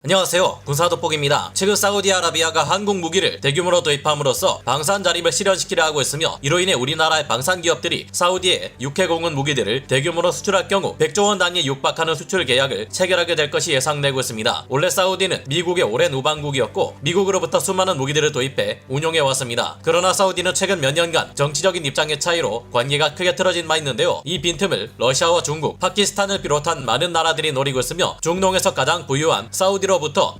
안녕하세요, 군사돋보기입니다. 최근 사우디아라비아가 한국 무기를 대규모로 도입함으로써 방산 자립을 실현시키려 하고 있으며, 이로 인해 우리나라의 방산 기업들이 사우디에 육해공군 무기들을 대규모로 수출할 경우 100조 원 단위에 육박하는 수출 계약을 체결하게 될 것이 예상되고 있습니다. 원래 사우디는 미국의 오랜 우방국이었고 미국으로부터 수많은 무기들을 도입해 운용해 왔습니다. 그러나 사우디는 최근 몇 년간 정치적인 입장의 차이로 관계가 크게 틀어진 바 있는데요. 이 빈틈을 러시아와 중국, 파키스탄을 비롯한 많은 나라들이 노리고 있으며, 중동에서 가장 부유한 사우디로부터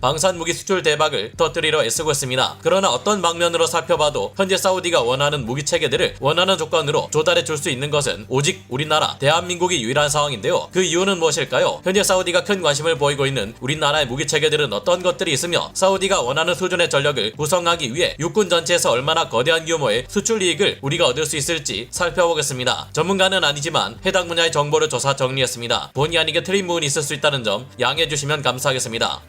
방산무기 수출 대박을 터뜨리려 애쓰고 있습니다. 그러나 어떤 방면으로 살펴봐도 현재 사우디가 원하는 무기 체계들을 원하는 조건으로 조달해 줄 수 있는 것은 오직 우리나라 대한민국이 유일한 상황인데요. 그 이유는 무엇일까요? 현재 사우디가 큰 관심을 보이고 있는 우리나라의 무기 체계들은 어떤 것들이 있으며, 사우디가 원하는 수준의 전력을 구성하기 위해 육군 전체에서 얼마나 거대한 규모의 수출 이익을 우리가 얻을 수 있을지 살펴보겠습니다. 전문가는 아니지만 해당 분야의 정보를 조사 정리했습니다. 본의 아니게 틀린 부분이 있을 수 있다는 점 양해해 주시면 감사하겠습니다.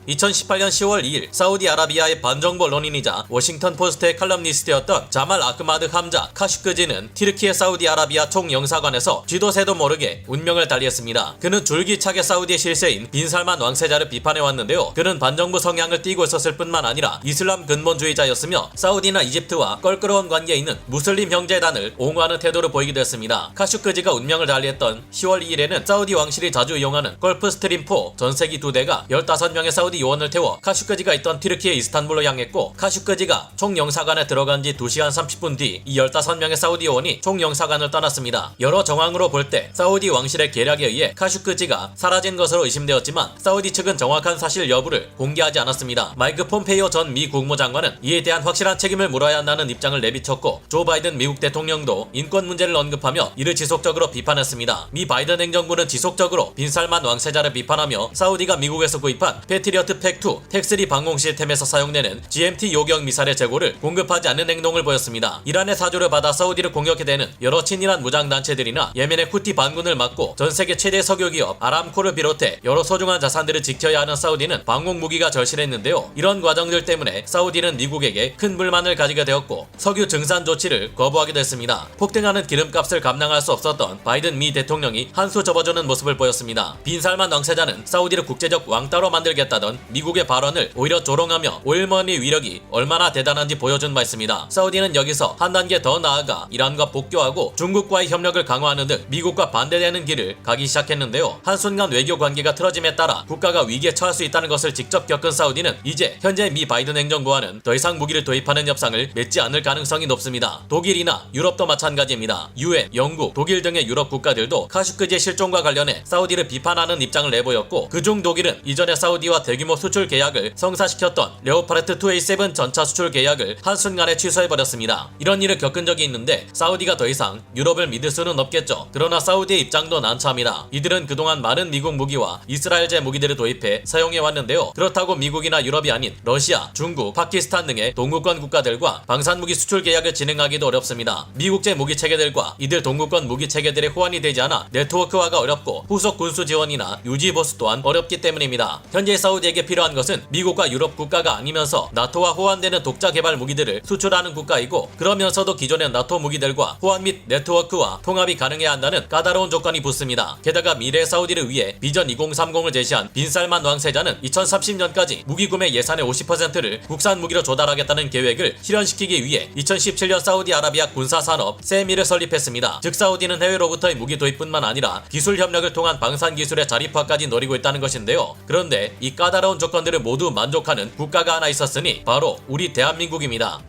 2018년 10월 2일 사우디아라비아의 반정부 언론인이자 워싱턴 포스트의 칼럼니스트였던 자말 아흐마드 함자 카슈크지는 튀르키예 사우디아라비아 총영사관에서 쥐도 새도 모르게 운명을 달리했습니다. 그는 줄기차게 사우디의 실세인 빈살만 왕세자를 비판해왔는데요. 그는 반정부 성향을 띠고 있었을 뿐만 아니라 이슬람 근본주의자였으며, 사우디나 이집트와 껄끄러운 관계에 있는 무슬림 형제단을 옹호하는 태도를 보이기도 했습니다. 카슈크지가 운명을 달리했던 10월 2일에는 사우디 왕실이 자주 이용하는 걸프 스트림 4 전세기 2대가 15명의 사우디 요원을 태워 카슈크지가 있던 튀르키예 이스탄불로 향했고, 카슈크지가 총영사관에 들어간 지 2시간 30분 뒤 이 15명의 사우디 요원이 총영사관을 떠났습니다. 여러 정황으로 볼 때 사우디 왕실의 계략에 의해 카슈크지가 사라진 것으로 의심되었지만, 사우디 측은 정확한 사실 여부를 공개하지 않았습니다. 마이크 폼페이오 전 미 국무장관은 이에 대한 확실한 책임을 물어야 한다는 입장을 내비쳤고, 조 바이든 미국 대통령도 인권 문제를 언급하며 이를 지속적으로 비판했습니다. 미 바이든 행정부는 지속적으로 빈살만 왕세자를 비판하며, 사우디가 미국에서 구입한 패트리어트 팩2 텍3 방공 시스템에서 사용되는 GMT 요격 미사일의 재고를 공급하지 않는 행동을 보였습니다. 이란의 사주를 받아 사우디를 공격해 대는 여러 친이란 무장단체들이나 예멘의 후티 반군을 막고 전 세계 최대 석유기업 아람코를 비롯해 여러 소중한 자산들을 지켜야 하는 사우디는 방공 무기가 절실했는데요. 이런 과정들 때문에 사우디는 미국에게 큰 불만을 가지게 되었고, 석유 증산 조치를 거부하기도 했습니다. 폭등하는 기름값을 감당할 수 없었던 바이든 미 대통령이 한수 접어주는 모습을 보였습니다. 빈살만 왕세자는 사우디를 국제적 왕따로 만들겠다던 미국의 발언을 오히려 조롱하며 오일머니 위력이 얼마나 대단한지 보여준 바 있습니다. 사우디는 여기서 한 단계 더 나아가 이란과 복교하고 중국과의 협력을 강화하는 등 미국과 반대되는 길을 가기 시작했는데요. 한순간 외교 관계가 틀어짐에 따라 국가가 위기에 처할 수 있다는 것을 직접 겪은 사우디는 이제 현재 미 바이든 행정부와는 더 이상 무기를 도입하는 협상을 맺지 않을 가능성이 높습니다. 독일이나 유럽도 마찬가지입니다. UN, 영국, 독일 등의 유럽 국가들도 카슈크지의 실종과 관련해 사우디를 비판하는 입장을 내보였고, 그중 독일은 이전에 사우디와 대규모 수출 계약을 성사시켰던 레오파르트 2A7 전차 수출 계약을 한순간에 취소해버렸습니다. 이런 일을 겪은 적이 있는데 사우디가 더 이상 유럽을 믿을 수는 없겠죠. 그러나 사우디의 입장도 난처합니다. 이들은 그동안 많은 미국 무기와 이스라엘제 무기들을 도입해 사용해왔는데요. 그렇다고 미국이나 유럽이 아닌 러시아, 중국, 파키스탄 등의 동구권 국가들과 방산무기 수출 계약을 진행하기도 어렵습니다. 미국제 무기 체계들과 이들 동구권 무기 체계들의 호환이 되지 않아 네트워크화가 어렵고 후속 군수 지원이나 유지 보수 또한 어렵기 때문입니다. 현재 사우디에게 필요한 것은 미국과 유럽 국가가 아니면서 나토와 호환되는 독자 개발 무기들을 수출하는 국가이고, 그러면서도 기존의 나토 무기들과 호환 및 네트워크와 통합이 가능해야 한다는 까다로운 조건이 붙습니다. 게다가 미래 사우디를 위해 비전 2030을 제시한 빈살만 왕세자는 2030년까지 무기 구매 예산의 50%를 국산 무기로 조달하겠다는 계획을 실현시키기 위해 2017년 사우디아라비아 군사산업 세미를 설립했습니다. 즉 사우디는 해외로부터의 무기 도입뿐만 아니라 기술 협력을 통한 방산 기술의 자립화까지 노리고 있다는 것인데요. 그런데 이 까다로운 조건들을 모두 만족하는 국가가 하나 있었으니 바로 우리 대한민국입니다.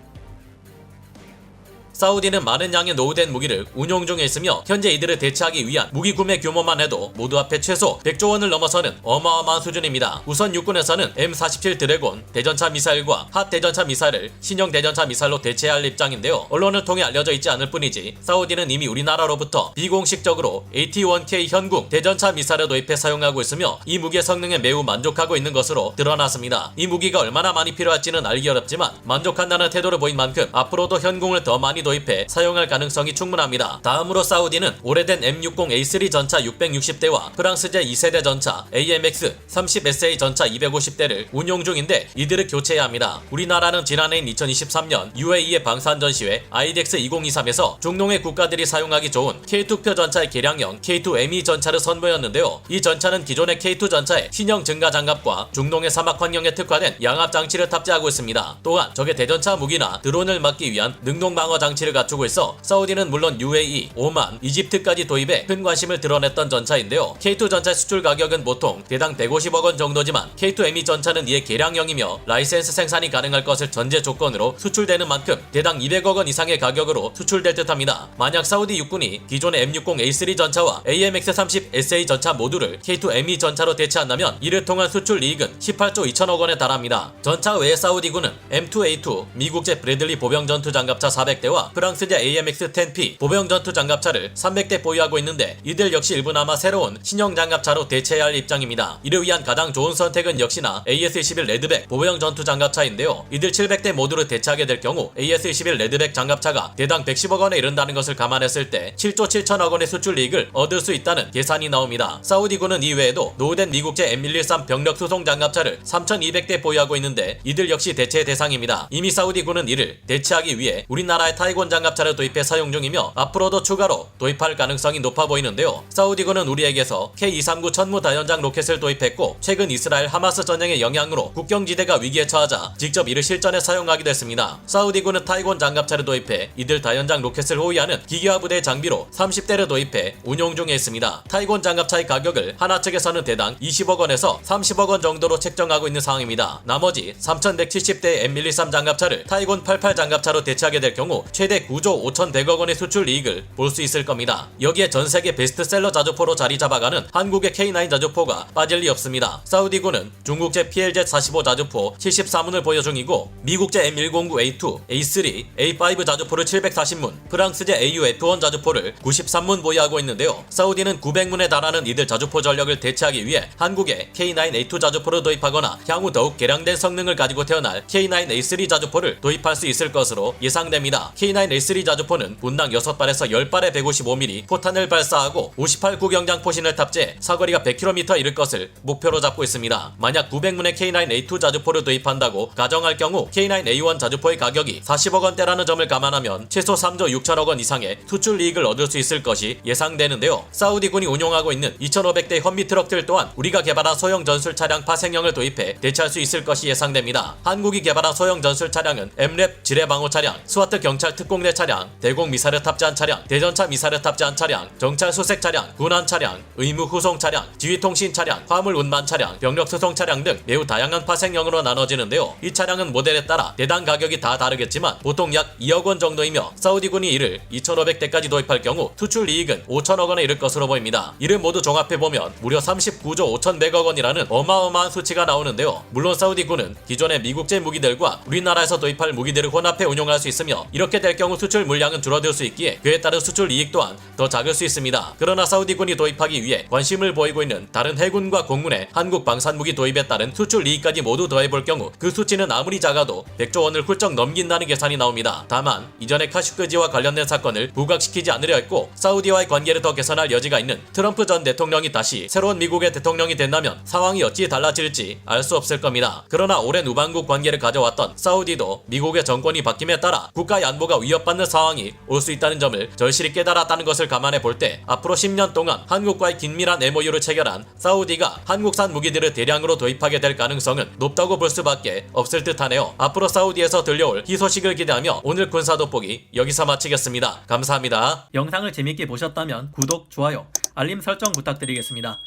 사우디는 많은 양의 노후된 무기를 운용 중에 있으며, 현재 이들을 대체하기 위한 무기 구매 규모만 해도 모두 합해 최소 100조 원을 넘어서는 어마어마한 수준입니다. 우선 육군에서는 M47 드래곤 대전차 미사일과 핫 대전차 미사일을 신형 대전차 미사일로 대체해야 할 입장인데요. 언론을 통해 알려져 있지 않을 뿐이지 사우디는 이미 우리나라로부터 비공식적으로 AT-1K 현궁 대전차 미사일을 도입해 사용하고 있으며, 이 무기의 성능에 매우 만족하고 있는 것으로 드러났습니다. 이 무기가 얼마나 많이 필요할지는 알기 어렵지만 만족한다는 태도를 보인 만큼 앞으로도 현궁을 더 많이 도입해 사용할 가능성이 충분합니다. 다음으로 사우디는 오래된 M60A3 전차 660대와 프랑스제 2세대 전차 AMX 30SA 전차 250대를 운용 중인데 이들을 교체해야 합니다. 우리나라는 지난해인 2023년 UAE의 방산 전시회 IDEX 2023에서 중동의 국가들이 사용하기 좋은 K2표 전차의 개량형 K2ME 전차를 선보였는데요. 이 전차는 기존의 K2 전차의 신형 증가 장갑과 중동의 사막 환경에 특화된 양압 장치를 탑재하고 있습니다. 또한 적의 대전차 무기나 드론을 막기 위한 능동 방어 장치를 갖추고 있어 사우디는 물론 UAE, 오만, 이집트까지 도입해 큰 관심을 드러냈던 전차인데요. K2 전차 수출 가격은 보통 대당 150억 원 정도지만 K2ME 전차는 이에 개량형이며 라이센스 생산이 가능할 것을 전제 조건으로 수출되는 만큼 대당 200억 원 이상의 가격으로 수출될 듯합니다. 만약 사우디 육군이 기존의 M60A3 전차와 AMX-30SA 전차 모두를 K2ME 전차로 대체한다면 이를 통한 수출 이익은 18조 2천억 원에 달합니다. 전차 외에 사우디군은 M2A2 미국제 브래들리 보병 전투 장갑차 400대와 프랑스제 AMX-10P 보병 전투 장갑차를 300대 보유하고 있는데 이들 역시 일부나마 새로운 신형 장갑차로 대체해야 할 입장입니다. 이를 위한 가장 좋은 선택은 역시나 AS-21 레드백 보병 전투 장갑차인데요. 이들 700대 모두를 대체하게 될 경우 AS-21 레드백 장갑차가 대당 110억 원에 이른다는 것을 감안했을 때 7조 7천억 원의 수출 이익을 얻을 수 있다는 계산이 나옵니다. 사우디군은 이외에도 노후된 미국제 M113 병력 수송 장갑차를 3,200대 보유하고 있는데 이들 역시 대체 대상입니다. 이미 사우디군은 이를 대체하기 위해 우리나라의 타이곤 장갑차를 도입해 사용 중이며 앞으로도 추가로 도입할 가능성이 높아 보이는데요. 사우디군은 우리에게서 K239 천무 다연장 로켓을 도입했고 최근 이스라엘 하마스 전쟁의 영향으로 국경지대가 위기에 처하자 직접 이를 실전에 사용하기도 했습니다. 사우디군은 타이곤 장갑차를 도입해 이들 다연장 로켓을 호위하는 기계화 부대 장비로 30대를 도입해 운용 중에 있습니다. 타이곤 장갑차의 가격을 하나 측에서는 대당 20억 원에서 30억 원 정도로 책정하고 있는 상황입니다. 나머지 3,170대의 M113 장갑차를 타이곤 88 장갑차로 대체하게 될 경우 최대 9조 5,100억 원의 수출 이익을 볼 수 있을 겁니다. 여기에 전세계 베스트셀러 자주포로 자리 잡아가는 한국의 K9 자주포가 빠질 리 없습니다. 사우디군은 중국제 PLZ-45 자주포 74문을 보유 중이고 미국제 M109A2, A3, A5 자주포를 740문, 프랑스제 AU-F1 자주포를 93문 보유하고 있는데요. 사우디는 900문에 달하는 이들 자주포 전력을 대체하기 위해 한국에 K9A2 자주포를 도입하거나 향후 더욱 개량된 성능을 가지고 태어날 K9A3 자주포를 도입할 수 있을 것으로 예상됩니다. K9A3 자주포는 분당 6발에서 10발의 155mm 포탄을 발사하고 58 구경장 포신을 탑재해 사거리가 100km 이를 것을 목표로 잡고 있습니다. 만약 900문의 K9A2 자주포를 도입한다고 가정할 경우 K9A1 자주포의 가격이 40억 원대라는 점을 감안하면 최소 3조 6천억 원 이상의 수출 이익을 얻을 수 있을 것이 예상되는데요. 사우디군이 운용하고 있는 2,500대 현미 트럭들 또한 우리가 개발한 소형 전술 차량 파생형을 도입해 대체할 수 있을 것이 예상됩니다. 한국이 개발한 소형 전술 차량은 M랩 지뢰 방호 차량, 스와트 경찰 특공대 차량, 대공 미사를 탑재한 차량, 대전차 미사를 탑재한 차량, 정찰 수색 차량, 군안 차량, 의무 후송 차량, 지휘통신 차량, 화물 운반 차량, 병력 수송 차량 등 매우 다양한 파생형으로 나눠지는데요. 이 차량은 모델에 따라 대당 가격이 다 다르겠지만 보통 약 2억 원 정도이며 사우디군이 이를 2,500대까지 도입할 경우 수출 이익은 5천억 원에 이를 것으로 보입니다. 이를 모두 종합해보면 무려 39조 5,100억 원이라는 어마어마한 수치가 나오는데요. 물론 사우디군은 기존의 미국제 무기들과 우리나라에서 도입할 무기들을 혼합해 운용할 수 있으며 이렇게 될 경우 수출 물량은 줄어들 수 있기에 그에 따른 수출 이익 또한 더 작을 수 있습니다. 그러나 사우디군이 도입하기 위해 관심을 보이고 있는 다른 해군과 공군의 한국 방산무기 도입에 따른 수출 이익까지 모두 더해볼 경우 그 수치는 아무리 작아도 100조 원을 훌쩍 넘긴다는 계산이 나옵니다. 다만 이전의 카슈크지와 관련된 사건을 부각시키지 않으려 했고 사우디와의 관계를 더 개선할 여지가 있는 트럼프 전 대통령이 다시 새로운 미국의 대통령이 된다면 상황이 어찌 달라질지 알 수 없을 겁니다. 그러나 오랜 우방국 관계를 가져왔던 사우디도 미국의 정권이 바뀜에 따라 국가의 안보가 위협받는 상황이 올 수 있다는 점을 절실히 깨달았다는 것을 감안해 볼 때 앞으로 10년 동안 한국과의 긴밀한 MOU를 체결한 사우디가 한국산 무기들을 대량으로 도입하게 될 가능성은 높다고 볼 수밖에 없을 듯하네요. 앞으로 사우디에서 들려올 희소식을 기대하며 오늘 군사 돋보기 여기서 마치겠습니다. 감사합니다. 영상을 재밌게 보셨다면 구독, 좋아요, 알림 설정 부탁드리겠습니다.